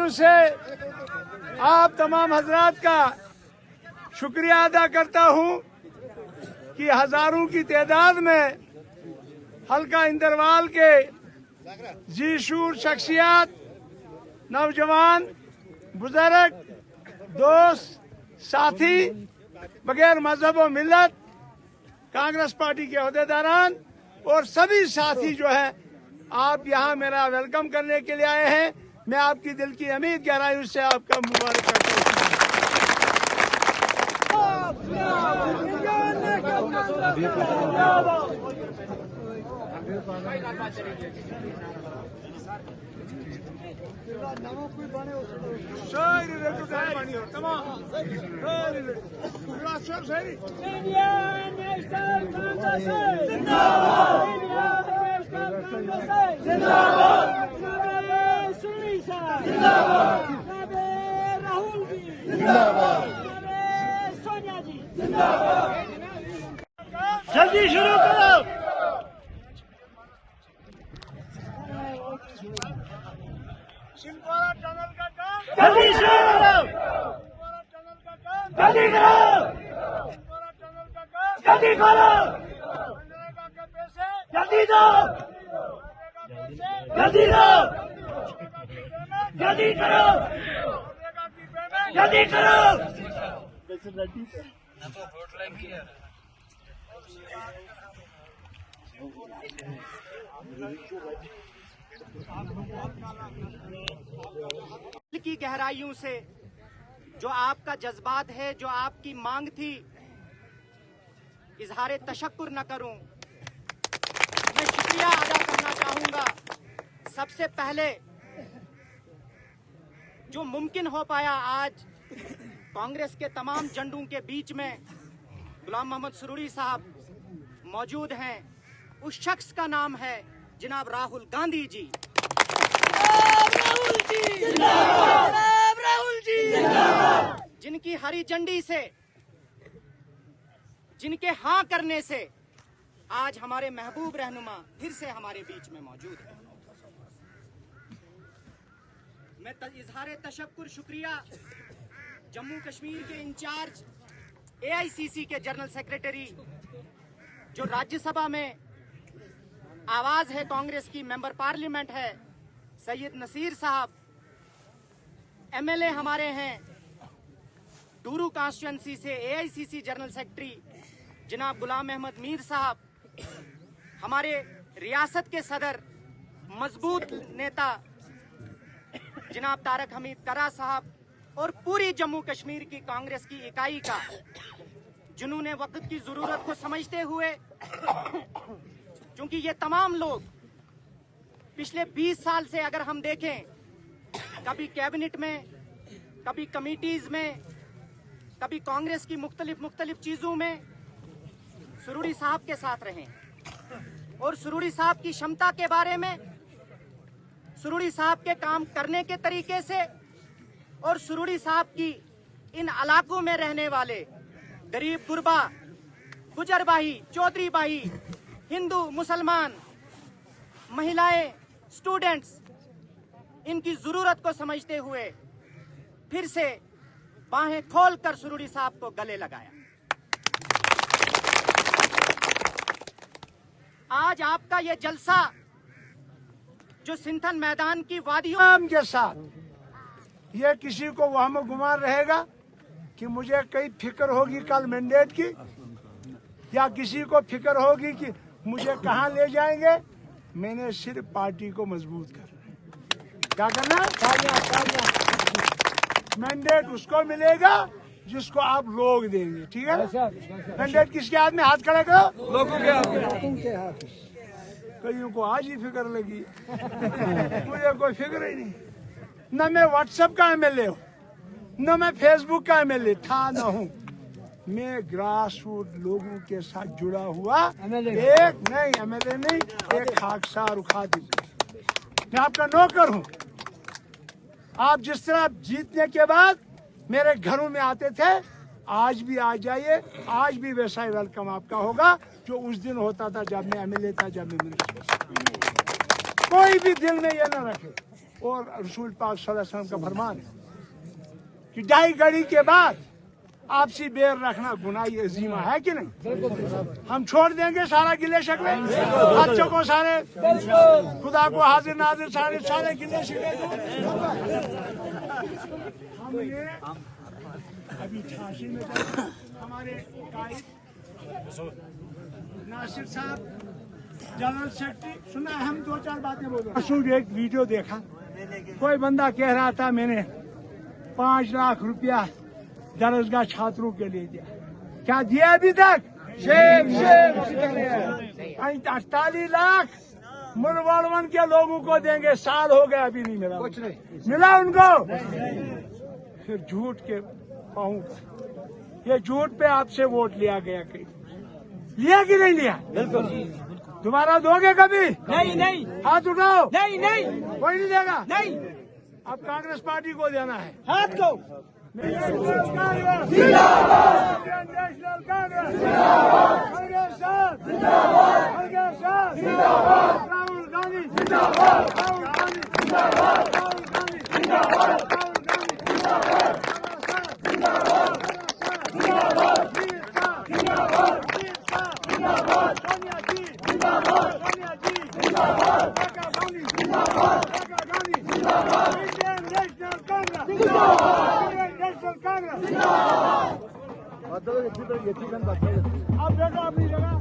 से आप तमाम हजरात का शुक्रिया अदा करता हूं कि हजारों की तादाद में हल्का इंदरवाल के जीशूर शख्सियत, नौजवान, बुजुर्ग, दोस्त, साथी, बगैर मजहब व मिल्लत, कांग्रेस पार्टी के अहदेदारान और सभी साथी जो है आप यहां मेरा वेलकम करने के लिए आए हैं। मैं आपकी दिल की अमीर गहराइयों से आपका मुबारक करता हूँ। जल्दी शुरू करो। सिंधवाड़ा टनल का काम जल्दी शुरू करो। सिंधवाड़ा टनल का काम जल्दी करो। सिंधवाड़ा टनल का काम जल्दी करो। मनरेगा के पैसे जल्दी दो। जल्दी दो। जल्दी करो। जल्दी करो। दिल की गहराइयों से जो आपका जज्बात है, जो आपकी मांग थी, इजहार तशक्कुर न करूं, मैं शुक्रिया अदा करना चाहूंगा। सबसे पहले जो मुमकिन हो पाया, आज कांग्रेस के तमाम झंडों के बीच में गुलाम मोहम्मद सुरूरी साहब मौजूद हैं। उस शख्स का नाम है जनाब राहुल गांधी जी। राहुल जी जिंदाबाद। राहुल जी जिंदाबाद। जिनकी हरी झंडी से, जिनके हाँ करने से आज हमारे महबूब रहनुमा फिर से हमारे बीच में मौजूद है। मैं इजहार तशक्कुर शुक्रिया जम्मू कश्मीर के इंचार्ज AICC के जनरल सेक्रेटरी, जो राज्यसभा में आवाज है कांग्रेस की, मेंबर पार्लियामेंट है, सैयद नसीर साहब, MLA हमारे हैं डूरू कॉन्स्टिट्यूंसी से, AICC जनरल सेक्रेटरी जनाब गुलाम अहमद मीर साहब, हमारे रियासत के सदर मजबूत नेता जनाब तारक हमीद करा साहब, और पूरी जम्मू कश्मीर की कांग्रेस की इकाई का, जिन्होंने वक्त की जरूरत को समझते हुए क्योंकि ये तमाम लोग पिछले 20 साल से अगर हम देखें, कभी कैबिनेट में, कभी कमिटीज में, कभी कांग्रेस की मुख्तलिफ चीजों में सुरूरी साहब के साथ रहे और सुरूरी साहब की क्षमता के बारे में, सुरूरी साहब के काम करने के तरीके से और सुरूरी साहब की इन इलाकों में रहने वाले गरीब गुरबा, गुजर भाई, चौधरी भाई, हिंदू, मुसलमान, महिलाएं, स्टूडेंट्स, इनकी जरूरत को समझते हुए फिर से बाहें खोलकर सुरूरी साहब को गले लगाया। आज आपका ये जलसा जो सिंथन मैदान की वादियों के साथ ये किसी को वहम गुमान रहेगा कि मुझे कई फिक्र होगी कल मैंडेट की, या किसी को फिक्र होगी कि मुझे कहां ले जाएंगे। मैंने सिर्फ पार्टी को मजबूत करना है। क्या करना? मैंडेट उसको मिलेगा जिसको आप लोग देंगे, ठीक है ना? मैंडेट किसके हाथ में? हाथ खड़ा करो। लोगों के हाथ। कईयों को आज ही फिक्र लगी, मुझे कोई फिक्र ही नहीं। न मैं व्हाट्सएप का एमएलए हूँ, न मैं फेसबुक का एमएलए था, न हूँ। मैं ग्रास रूट लोगों के साथ जुड़ा हुआ एक नहीं, एमएलए नहीं, एक खाकसार खादिम। मैं आपका नौकर हूँ। आप जिस तरह जीतने के बाद मेरे घरों में आते थे, आज भी आ जाइए। आज भी वैसा ही वेलकम आपका होगा जो उस दिन होता था जब मैं एमएलए था, जब मैं मिनिस्टर। कोई भी दिल में ये न रखे। और रसूल पाक सल्लल्लाहु अलैहि वसल्लम का फरमान है कि 2.5 घड़ी के बाद आपसी बैर रखना गुनाह अजीमा है कि नहीं? हम छोड़ देंगे सारा गिले शिकवे, बच्चों को सारे, खुदा को हाजिर नाजिर सारे गिले शिकवे। हमने अभी झांसी में हमारे कायद नासिर साहब जनरल सेक्रेटरी, सुना है, हम 2-4 बातें बोल रहे हैं। एक वीडियो देखा, कोई बंदा कह रहा था मैंने 5 लाख रुपया दरसगाह छात्रों के लिए दिया। क्या दिया अभी तक? 48 लाख मुलवाड़वन के लोगों को देंगे। साल हो गया, अभी नहीं मिला। कुछ नहीं मिला उनको। फिर झूठ के पाऊं, ये झूठ पे आपसे वोट लिया गया। कहीं लिया कि नहीं लिया? बिल्कुल। दोबारा दोगे कभी? नहीं। हाथ उठाओ। नहीं। कोई नहीं देगा? नहीं। अब कांग्रेस पार्टी को देना है। हाथ को। नेशनल कांग्रेस जिंदाबाद, नेशनल कांग्रेस जिंदाबाद, राहुल गांधी जिंदाबाद, राहुल गांधी जिंदाबाद, राहुल गांधी जिंदाबाद, राहुल गांधी जिंदाबाद, जिंदाबाद, जिंदाबाद, जिंदाबाद, सोनिया जी जिंदाबाद, सोनिया जी जिंदाबाद, राहुल गांधी जिंदाबाद, राहुल गांधी जिंदाबाद, नेशनल कांग्रेस जिंदाबाद, नेशनल कांग्रेस जिंदाबाद। अब देखो अपनी जगह।